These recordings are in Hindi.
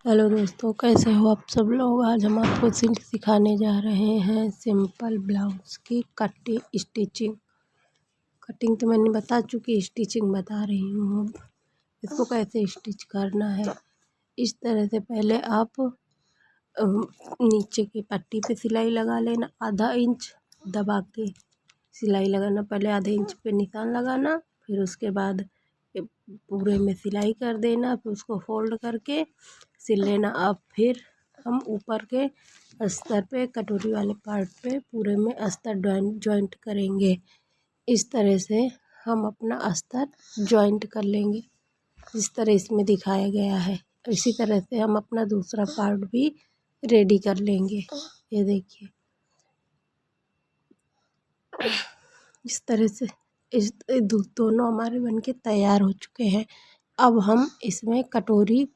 हेलो दोस्तों, कैसे हो आप सब लोग। आज हम आपको सिखाने जा रहे हैं सिंपल ब्लाउज की कटिंग तो मैंने बता चुकी, स्टिचिंग बता रही हूँ। अब इसको कैसे स्टिच करना है। इस तरह से पहले आप नीचे की पट्टी पे सिलाई लगा लेना, आधा इंच दबा के सिलाई लगाना। पहले आधे इंच पे निशान लगाना, फिर उसके बाद पूरे में सिलाई कर देना, फिर उसको फोल्ड करके सिल लेना। अब फिर हम ऊपर के अस्तर पे, कटोरी वाले पार्ट पे पूरे में अस्तर जॉइंट करेंगे। इस तरह से हम अपना अस्तर जॉइंट कर लेंगे, जिस तरह इसमें दिखाया गया है। इसी तरह से हम अपना दूसरा पार्ट भी रेडी कर लेंगे। ये देखिए, इस तरह से दोनों हमारे बनके तैयार हो चुके हैं। अब हम इसमें कटोरी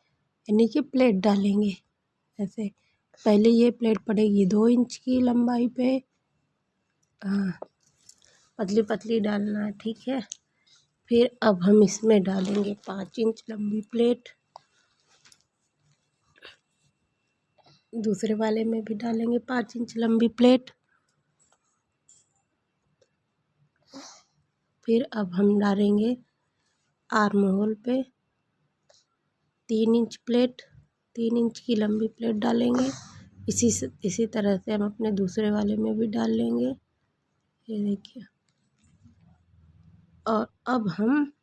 यानी कि प्लेट डालेंगे। ऐसे पहले ये प्लेट पड़ेगी 2 इंच की लंबाई पे। पतली पतली डालना है, ठीक है। फिर अब हम इसमें डालेंगे 5 इंच लंबी प्लेट। दूसरे वाले में भी डालेंगे 5 इंच लंबी प्लेट। फिर अब हम डालेंगे आर्म होल पे 3 इंच प्लेट, 3 इंच की लंबी प्लेट डालेंगे। इसी तरह से हम अपने दूसरे वाले में भी डाल लेंगे। ये देखिए। और अब हम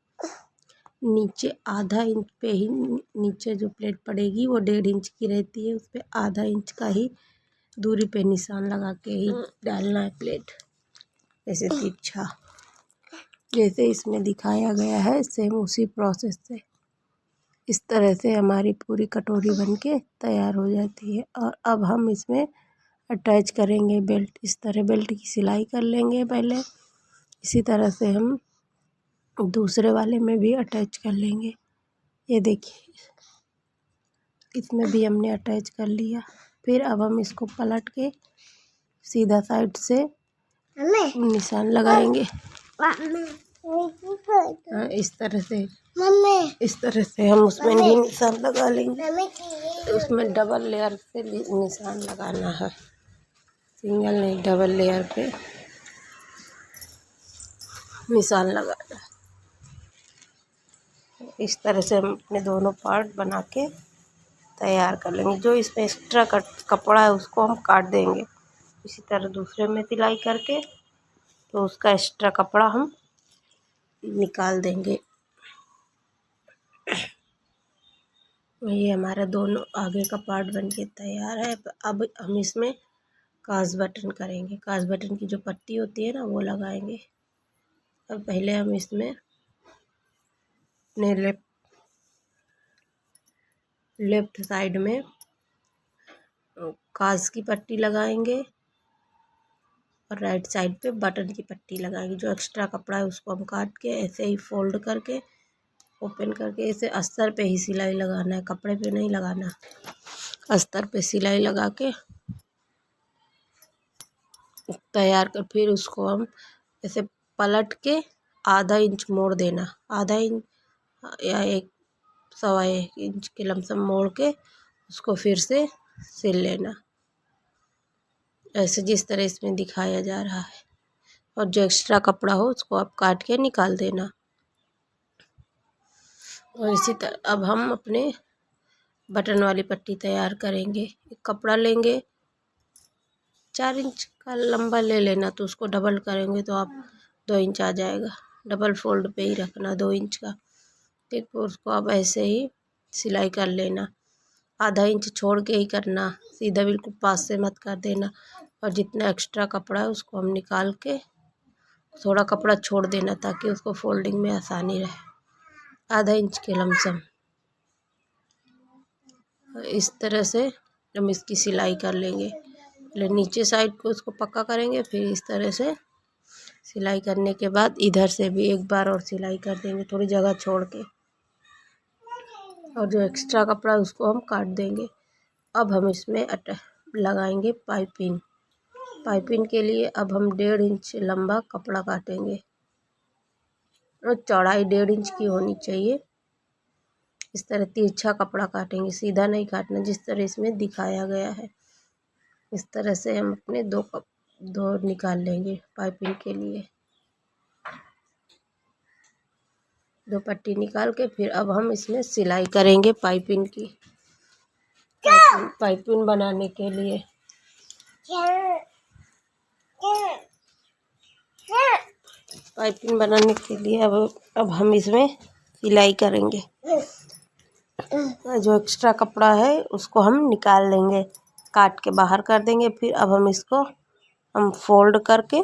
नीचे आधा इंच पे ही, नीचे जो प्लेट पड़ेगी वो 1.5 इंच की रहती है, उस पर आधा इंच का ही दूरी पे निशान लगा के ही डालना है प्लेट। जैसे तिरछा, जैसे इसमें दिखाया गया है, सेम उसी प्रोसेस से इस तरह से हमारी पूरी कटोरी बनके तैयार हो जाती है। और अब हम इसमें अटैच करेंगे बेल्ट। इस तरह बेल्ट की सिलाई कर लेंगे पहले। इसी तरह से हम दूसरे वाले में भी अटैच कर लेंगे। ये देखिए, इसमें भी हमने अटैच कर लिया। फिर अब हम इसको पलट के सीधा साइड से निशान लगाएंगे। इस तरह से हम उसमें भी निशान लगा लेंगे। उसमें डबल लेयर से निशान लगाना है, सिंगल नहीं, डबल लेयर पे निशान लगाना है। इस तरह से हम अपने दोनों पार्ट बना के तैयार कर लेंगे। जो इसमें एक्स्ट्रा कपड़ा है उसको हम काट देंगे। इसी तरह दूसरे में सिलाई करके तो उसका एक्स्ट्रा कपड़ा हम निकाल देंगे। ये हमारा दोनों आगे का पार्ट बनके तैयार है। अब हम इसमें काज बटन करेंगे। काज बटन की जो पट्टी होती है ना, वो लगाएंगे। अब पहले हम इसमें अपने लेफ्ट साइड में काज की पट्टी लगाएंगे और राइट साइड पे बटन की पट्टी लगाएंगे। जो एक्स्ट्रा कपड़ा है उसको हम काट के ऐसे ही फोल्ड करके ओपन करके इसे अस्तर पे ही सिलाई लगाना है, कपड़े पे नहीं लगाना। अस्तर पे सिलाई लगा के तैयार कर, फिर उसको हम ऐसे पलट के आधा इंच मोड़ देना। आधा इंच या 1.25 इंच के लमसम मोड़ के उसको फिर से सिल लेना, ऐसे जिस तरह इसमें दिखाया जा रहा है। और जो एक्स्ट्रा कपड़ा हो उसको आप काट के निकाल देना। और इसी तरह अब हम अपने बटन वाली पट्टी तैयार करेंगे। एक कपड़ा लेंगे, 4 इंच का लंबा ले लेना, तो उसको डबल करेंगे तो आप 2 इंच आ जाएगा। डबल फोल्ड पे ही रखना 2 इंच का। ठीक, उसको अब ऐसे ही सिलाई कर लेना। आधा इंच छोड़ के ही करना, सीधा बिल्कुल पास से मत कर देना। और जितना एक्स्ट्रा कपड़ा है उसको हम निकाल के थोड़ा कपड़ा छोड़ देना, ताकि उसको फोल्डिंग में आसानी रहे। आधा इंच के लमसम इस तरह से हम इसकी सिलाई कर लेंगे। पहले नीचे साइड को उसको पक्का करेंगे, फिर इस तरह से सिलाई करने के बाद इधर से भी एक बार और सिलाई कर देंगे, थोड़ी जगह छोड़ के। और जो एक्स्ट्रा कपड़ा है उसको हम काट देंगे। अब हम इसमें लगाएंगे पाइपिंग। पाइपिंग के लिए अब हम 1.5 इंच लंबा कपड़ा काटेंगे और चौड़ाई 1.5 इंच की होनी चाहिए। इस तरह तिरछा कपड़ा काटेंगे, सीधा नहीं काटना, जिस तरह इसमें दिखाया गया है। इस तरह से हम अपने दो निकाल लेंगे पाइपिंग के लिए। 2 पट्टी निकाल के फिर अब हम इसमें सिलाई करेंगे पाइपिंग की। पाइपिंग बनाने के लिए अब हम इसमें सिलाई करेंगे। जो एक्स्ट्रा कपड़ा है उसको हम निकाल लेंगे, काट के बाहर कर देंगे। फिर अब हम इसको फोल्ड करके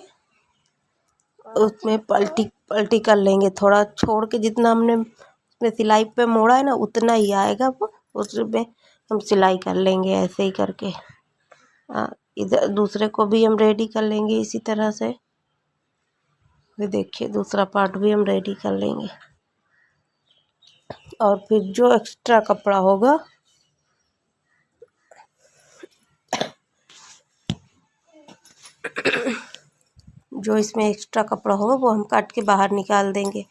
उसमें पलटी कर लेंगे, थोड़ा छोड़ के, जितना हमने उसमें सिलाई पे मोड़ा है ना उतना ही आएगा वो, उसमें हम सिलाई कर लेंगे ऐसे ही करके। इधर दूसरे को भी हम रेडी कर लेंगे इसी तरह से। ये देखिए दूसरा पार्ट भी हम रेडी कर लेंगे। और फिर जो एक्स्ट्रा कपड़ा होगा जो इसमें एक्स्ट्रा कपड़ा होगा वो हम काट के बाहर निकाल देंगे।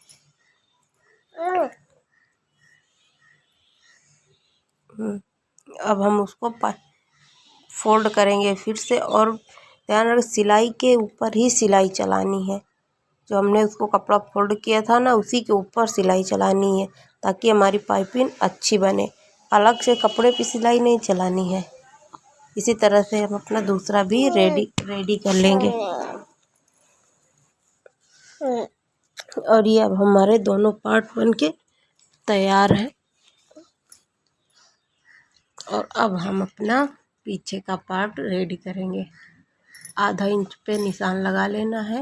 अब हम उसको फोल्ड करेंगे फिर से, और ध्यान रखें सिलाई के ऊपर ही सिलाई चलानी है। जो हमने उसको कपड़ा फोल्ड किया था ना उसी के ऊपर सिलाई चलानी है, ताकि हमारी पाइपिंग अच्छी बने। अलग से कपड़े पे सिलाई नहीं चलानी है। इसी तरह से हम अपना दूसरा भी रेडी कर लेंगे। और ये अब हमारे दोनों पार्ट बनके तैयार है। और अब हम अपना पीछे का पार्ट रेडी करेंगे। आधा इंच पे निशान लगा लेना है।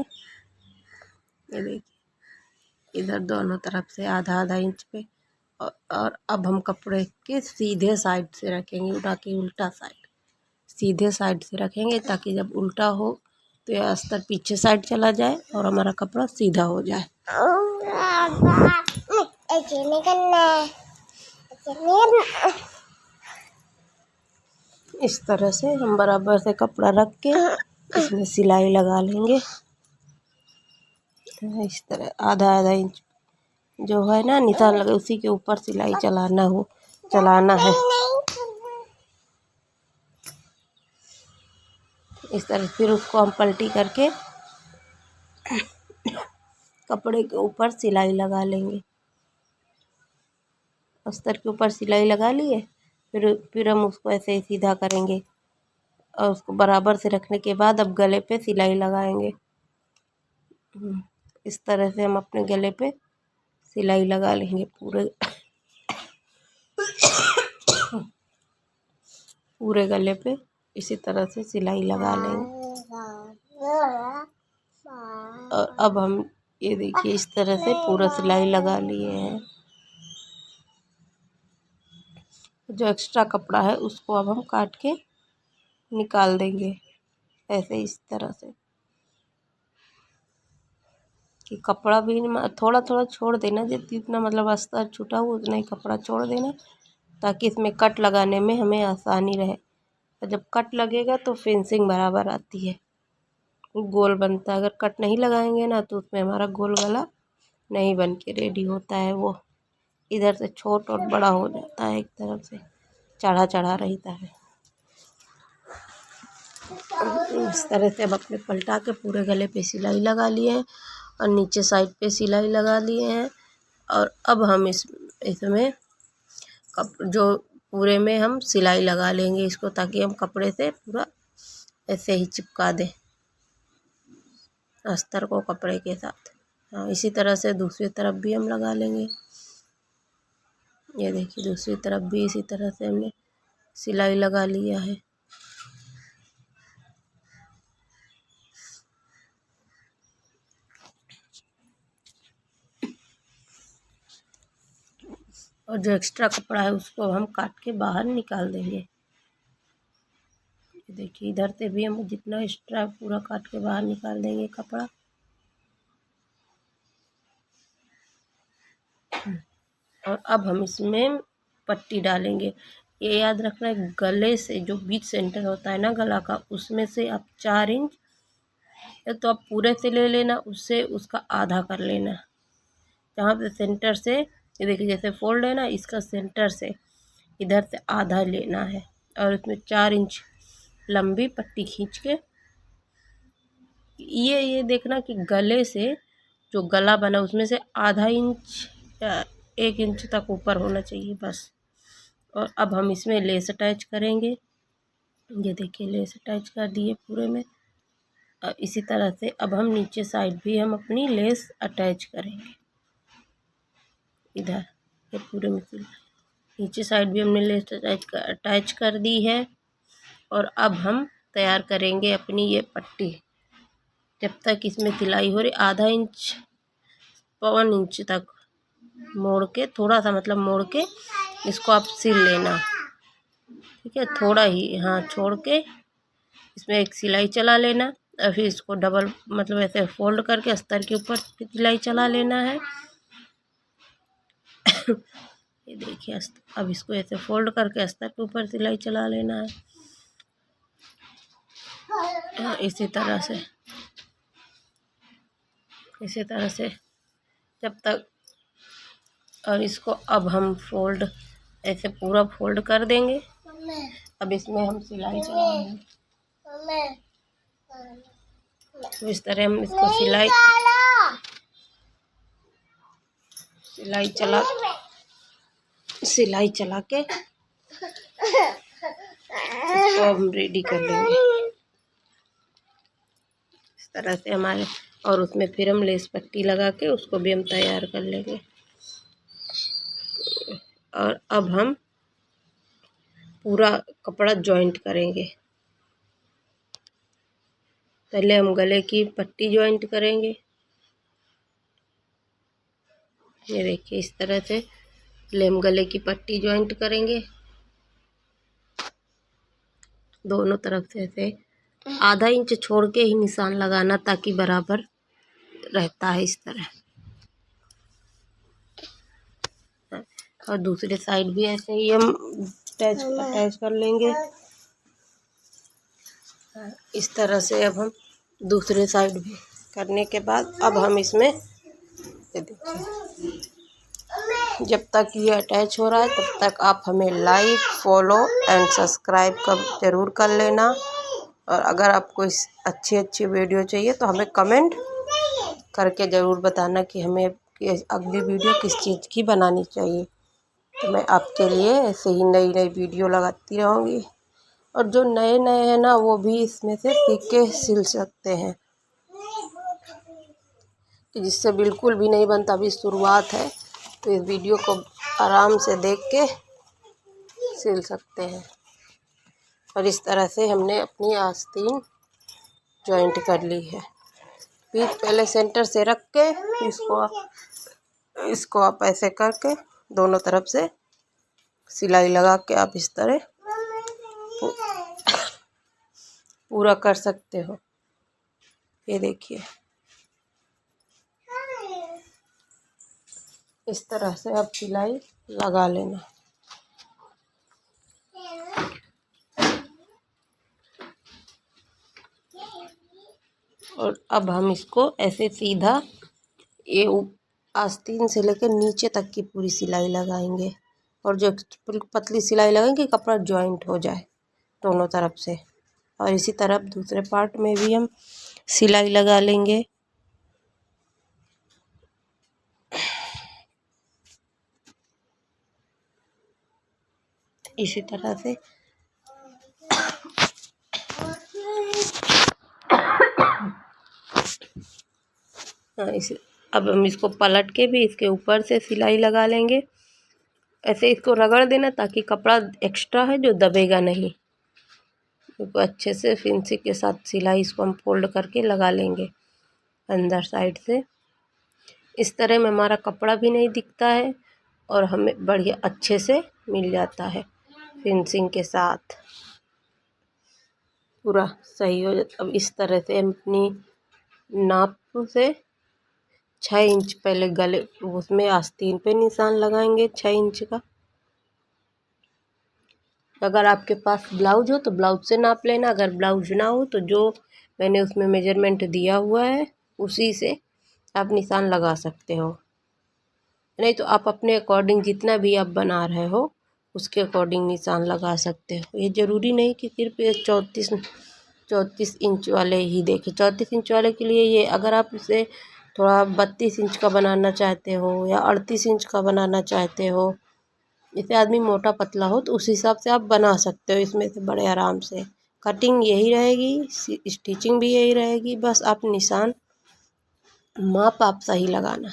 ये देखिए इधर दोनों तरफ से आधा आधा इंच पे। और अब हम कपड़े के सीधे साइड से रखेंगे, ना कि उल्टा साइड। सीधे साइड से रखेंगे ताकि जब उल्टा हो तो यह अस्तर पीछे साइड चला जाए और हमारा कपड़ा सीधा हो जाए। इस तरह से हम बराबर से कपड़ा रख के इसमें सिलाई लगा लेंगे। इस तरह आधा आधा इंच जो है ना निशान लगे उसी के ऊपर सिलाई चलाना है। इस तरह फिर उसको हम पलटी करके कपड़े के ऊपर सिलाई लगा लेंगे। अस्तर के ऊपर सिलाई लगा लिए, फिर हम उसको ऐसे ही सीधा करेंगे और उसको बराबर से रखने के बाद अब गले पे सिलाई लगाएंगे। इस तरह से हम अपने गले पे सिलाई लगा लेंगे पूरे गले पे इसी तरह से सिलाई लगा लेंगे। और अब हम ये देखिए इस तरह से पूरा सिलाई लगा लिए हैं। जो एक्स्ट्रा कपड़ा है उसको अब हम काट के निकाल देंगे ऐसे इस तरह से, कि कपड़ा भी थोड़ा थोड़ा छोड़ देना, जितना मतलब अस्तर छूटा हो उतना ही कपड़ा छोड़ देना, ताकि इसमें कट लगाने में हमें आसानी रहे। और जब कट लगेगा तो फिनिशिंग बराबर आती है, गोल बनता है। अगर कट नहीं लगाएंगे ना तो उसमें हमारा गोल गला नहीं बन के रेडी होता है, वो इधर से छोट और बड़ा हो जाता है, एक तरफ से चढ़ा चढ़ा रहता है। इस तरह से अब अपने पलटा के पूरे गले पे सिलाई लगा लिए हैं और नीचे साइड पे सिलाई लगा लिए हैं। और अब हम इसमें जो पूरे में हम सिलाई लगा लेंगे इसको, ताकि हम कपड़े से पूरा ऐसे ही चिपका दें अस्तर को कपड़े के साथ। हाँ इसी तरह से दूसरी तरफ भी हम लगा लेंगे। ये देखिए दूसरी तरफ भी इसी तरह से हमने सिलाई लगा लिया है। और जो एक्स्ट्रा कपड़ा है उसको हम काट के बाहर निकाल देंगे। देखिए इधर से भी हम जितना एक्स्ट्रा पूरा काट के बाहर निकाल देंगे कपड़ा। और अब हम इसमें पट्टी डालेंगे। ये याद रखना है गले से जो बीच सेंटर होता है ना गला का, उसमें से आप 4 इंच तो आप पूरे से ले लेना, उससे उसका आधा कर लेना। जहाँ पे सेंटर से ये देखिए जैसे फोल्ड है ना, इसका सेंटर से इधर से आधा लेना है और इसमें 4 इंच लंबी पट्टी खींच के ये देखना कि गले से जो गला बना उसमें से आधा इंच या 1 इंच तक ऊपर होना चाहिए बस। और अब हम इसमें लेस अटैच करेंगे। ये देखिए लेस अटैच कर दिए पूरे में। और इसी तरह से अब हम नीचे साइड भी हम अपनी लेस अटैच करेंगे। इधर ये पूरे में नीचे साइड भी हमने लेस अटैच कर दी है। और अब हम तैयार करेंगे अपनी ये पट्टी। जब तक इसमें सिलाई हो रही, आधा इंच 1 इंच तक मोड़ के, थोड़ा सा मतलब मोड़ के इसको आप सिल लेना, ठीक है। थोड़ा ही हाँ छोड़ के इसमें एक सिलाई चला लेना और फिर इसको डबल मतलब ऐसे फोल्ड करके अस्तर के ऊपर सिलाई चला लेना है। ये देखिए अब इसको ऐसे फोल्ड करके अस्तर के ऊपर सिलाई चला लेना है। हाँ इसी तरह से जब तक। और इसको अब हम फोल्ड ऐसे पूरा फोल्ड कर देंगे। अब इसमें हम सिलाई चलाएंगे। तो इस तरह हम इसको सिलाई चला के इसको हम रेडी कर लेंगे इस तरह से हमारे। और उसमें फिर हम लेस पट्टी लगा के उसको भी हम तैयार कर लेंगे। और अब हम पूरा कपड़ा जॉइंट करेंगे। पहले हम गले की पट्टी जॉइंट करेंगे। ये देखिए इस तरह से पहले हम गले की पट्टी जॉइंट करेंगे दोनों तरफ से। ऐसे आधा इंच छोड़ के ही निशान लगाना ताकि बराबर रहता है इस तरह। और दूसरे साइड भी ऐसे ही हम अटैच कर लेंगे इस तरह से। अब हम दूसरे साइड भी करने के बाद अब हम इसमें जब तक ये अटैच हो रहा है तब तक आप हमें लाइक, फॉलो एंड सब्सक्राइब ज़रूर कर लेना। और अगर आपको इस अच्छी वीडियो चाहिए तो हमें कमेंट करके ज़रूर बताना कि हमें अगली वीडियो किस चीज़ की बनानी चाहिए। तो मैं आपके लिए ऐसे ही नई वीडियो लगाती रहूँगी। और जो नए हैं ना वो भी इसमें से सीख के सिल सकते हैं, जिससे बिल्कुल भी नहीं बनता, अभी शुरुआत है। तो इस वीडियो को आराम से देख के सिल सकते हैं। और इस तरह से हमने अपनी आस्तीन जॉइंट कर ली है। पीठ पहले सेंटर से रख के इसको आप ऐसे करके दोनों तरफ से सिलाई लगा के आप इस तरह पूरा कर सकते हो। ये देखिए इस तरह से आप सिलाई लगा लेना। और अब हम इसको ऐसे सीधा ये आस्तीन से लेकर नीचे तक की पूरी सिलाई लगाएंगे। और जो पतली सिलाई लगाएंगे कपड़ा जॉइंट हो जाए दोनों तरफ से। और इसी तरफ दूसरे पार्ट में भी हम सिलाई लगा लेंगे। इसी तरह से अब हम इसको पलट के भी इसके ऊपर से सिलाई लगा लेंगे। ऐसे इसको रगड़ देना ताकि कपड़ा एक्स्ट्रा है जो दबेगा नहीं। तो अच्छे से फिनिशिंग के साथ सिलाई इसको हम फोल्ड करके लगा लेंगे अंदर साइड से। इस तरह में हमारा कपड़ा भी नहीं दिखता है और हमें बढ़िया अच्छे से मिल जाता है फिनिशिंग के साथ, पूरा सही हो जाता। अब इस तरह से हम अपनी नाप से 6 इंच पहले गले उसमें आस्तीन पे निशान लगाएंगे 6 इंच का। अगर आपके पास ब्लाउज हो तो ब्लाउज से नाप लेना। अगर ब्लाउज ना हो तो जो मैंने उसमें मेजरमेंट दिया हुआ है उसी से आप निशान लगा सकते हो। नहीं तो आप अपने अकॉर्डिंग जितना भी आप बना रहे हो उसके अकॉर्डिंग निशान लगा सकते हो। ये ज़रूरी नहीं कि सिर्फ ये 34 इंच वाले ही देखें। 34 इंच वाले के लिए ये, अगर आप इसे थोड़ा 32 इंच का बनाना चाहते हो या 38 इंच का बनाना चाहते हो, जैसे आदमी मोटा पतला हो तो उस हिसाब से आप बना सकते हो इसमें से बड़े आराम से। कटिंग यही रहेगी, स्टिचिंग भी यही रहेगी, बस आप निशान माप आप सही लगाना।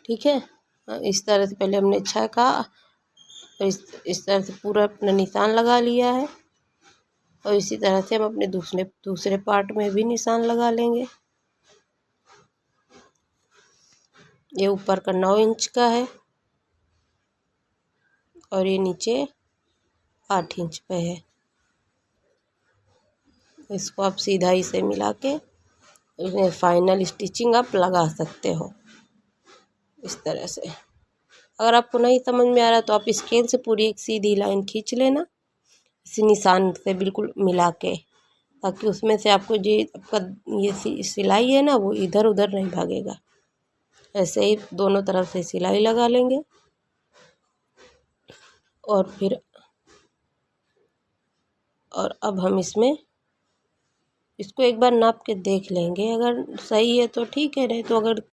ठीक है, इस तरह से पहले हमने 6 का इस तरह से पूरा अपना निशान लगा लिया है और इसी तरह से हम अपने दूसरे पार्ट में भी निशान लगा लेंगे। ये ऊपर का 9 इंच का है और ये नीचे 8 इंच पे है। इसको आप सीधा ही से मिला के इसमें फाइनल स्टिचिंग आप लगा सकते हो इस तरह से। अगर आपको नहीं समझ में आ रहा तो आप स्केल से पूरी एक सीधी लाइन खींच लेना इसी निशान से बिल्कुल मिला के, ताकि उसमें से आपको जो आपका ये सिलाई है ना वो इधर उधर नहीं भागेगा। ऐसे ही दोनों तरफ से सिलाई लगा लेंगे और फिर अब हम इसको एक बार नाप के देख लेंगे। अगर सही है तो ठीक है, नहीं तो अगर